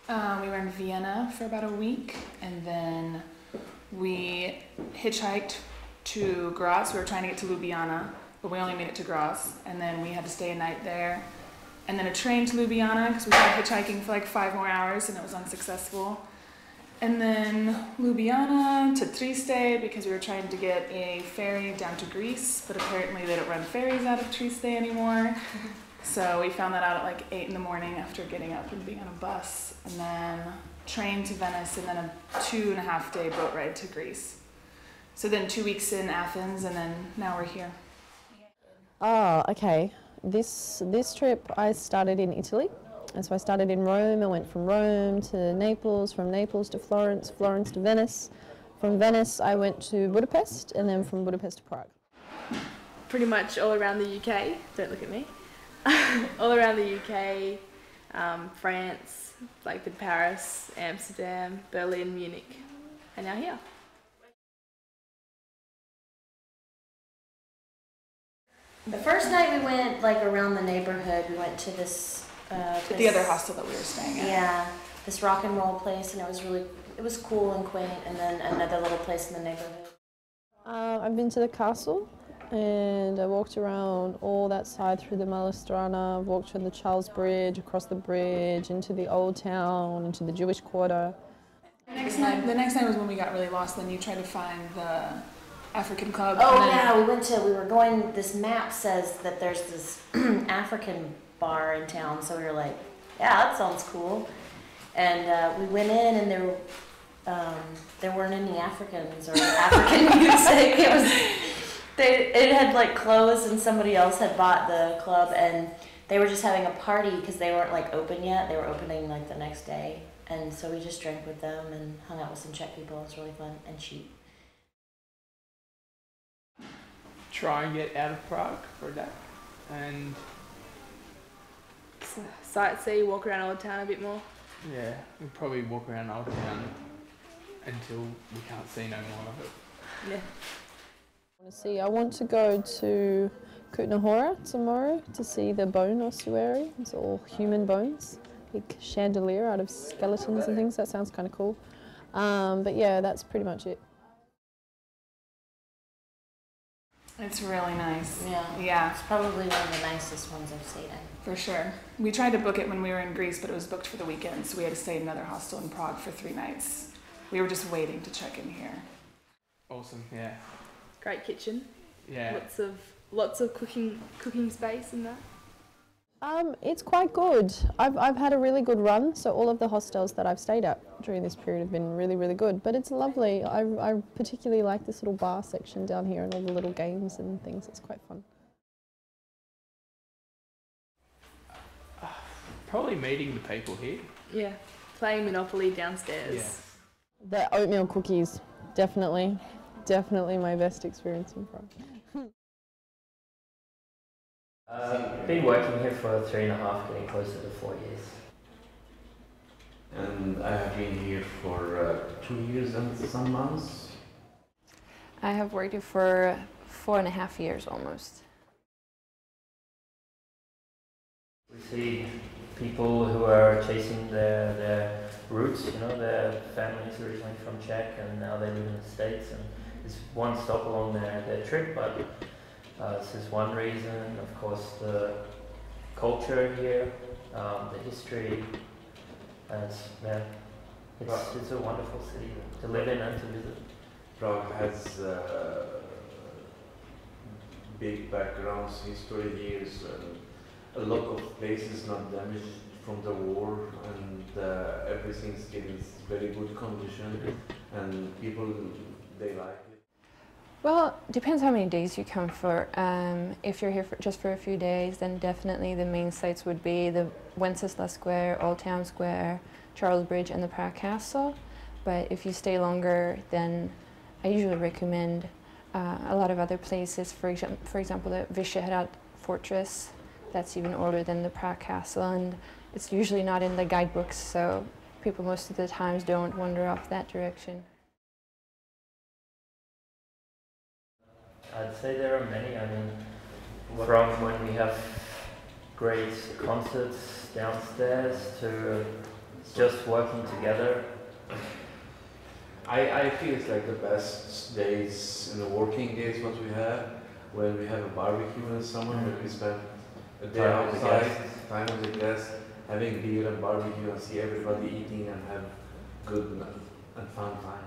We were in Vienna for about a week, and then we hitchhiked to Graz. We were trying to get to Ljubljana, but we only made it to Graz, and then we had to stay a night there. And then a train to Ljubljana, because we tried hitchhiking for like 5 more hours, and it was unsuccessful. And then Ljubljana to Trieste, because we were trying to get a ferry down to Greece, but apparently they don't run ferries out of Trieste anymore. So we found that out at like 8 in the morning after getting up and being on a bus, and then train to Venice, and then a 2.5-day boat ride to Greece. So then 2 weeks in Athens, and then now we're here. Oh, okay. This trip I started in Italy, and so I started in Rome. I went from Rome to Naples, from Naples to Florence, Florence to Venice. From Venice I went to Budapest, and then from Budapest to Prague. Pretty much all around the UK, don't look at me. All around the UK, France, like with Paris, Amsterdam, Berlin, Munich, and now here. The first night we went like around the neighborhood. We went to this The other hostel that we were staying at. Yeah, this rock and roll place, and it was cool and quaint. And then another little place in the neighborhood. I've been to the castle, and I walked around all that side through the Malestrana. I've walked from the Charles Bridge, across the bridge, into the old town, into the Jewish quarter. The next night was when we got really lost. Then you tried to find the African club. Oh yeah, we were going, this map says that there's this African bar in town, so we were like, yeah, that sounds cool. And we went in, and there weren't any Africans or African music. It had like closed, and somebody else had bought the club, and they were just having a party because they weren't like open yet. They were opening like the next day, and so we just drank with them and hung out with some Czech people. It was really fun and cheap. Try and get out of Prague for a day, and Sightsee, walk around Old Town a bit more. yeah, we'll probably walk around Old Town until we can't see no more of it. Yeah. I want to go to Kutna Hora tomorrow to see the bone ossuary. It's all human bones, big chandelier out of skeletons and things. That sounds kind of cool. But yeah, that's pretty much it. It's really nice. Yeah. It's probably one of the nicest ones I've stayed in. For sure. We tried to book it when we were in Greece, but it was booked for the weekend, so we had to stay in another hostel in Prague for 3 nights. We were just waiting to check in here. Awesome, yeah. Great kitchen. Yeah. Lots of cooking space in that. It's quite good. I've had a really good run, so all of the hostels that I've stayed at during this period have been really, really good. But it's lovely. I particularly like this little bar section down here and all the little games and things. It's quite fun. Probably meeting the people here. Yeah, playing Monopoly downstairs. Yeah. The oatmeal cookies, definitely my best experience in Prague. Been working here for 3.5, getting closer to 4 years. And I have been here for 2 years and some months. I have worked here for 4.5 years almost. We see people who are chasing their roots, you know, their families originally from Czech and now they live in the States, and it's one stop along their trip, but this is one reason. Of course, the culture here, the history, and it's a wonderful city to live in and to visit. Prague has big backgrounds, history here, a lot of places not damaged from the war, and everything's getting very good condition, and people, they like it. Well, depends how many days you come for. If you're here just for a few days, then definitely the main sites would be the Wenceslas Square, Old Town Square, Charles Bridge, and the Prague Castle. But if you stay longer, then I usually recommend a lot of other places. For example, the Vyšehrad Fortress. That's even older than the Prague Castle, and it's usually not in the guidebooks, so people most of the times don't wander off that direction. I'd say there are many. I mean, from when we have great concerts downstairs to just working together. I feel it's like the best days, working days what we have, when we have a barbecue in the summer, when we spend a day Time with the outside, guests. time with the guests, having beer and barbecue and see everybody eating and have good and fun time.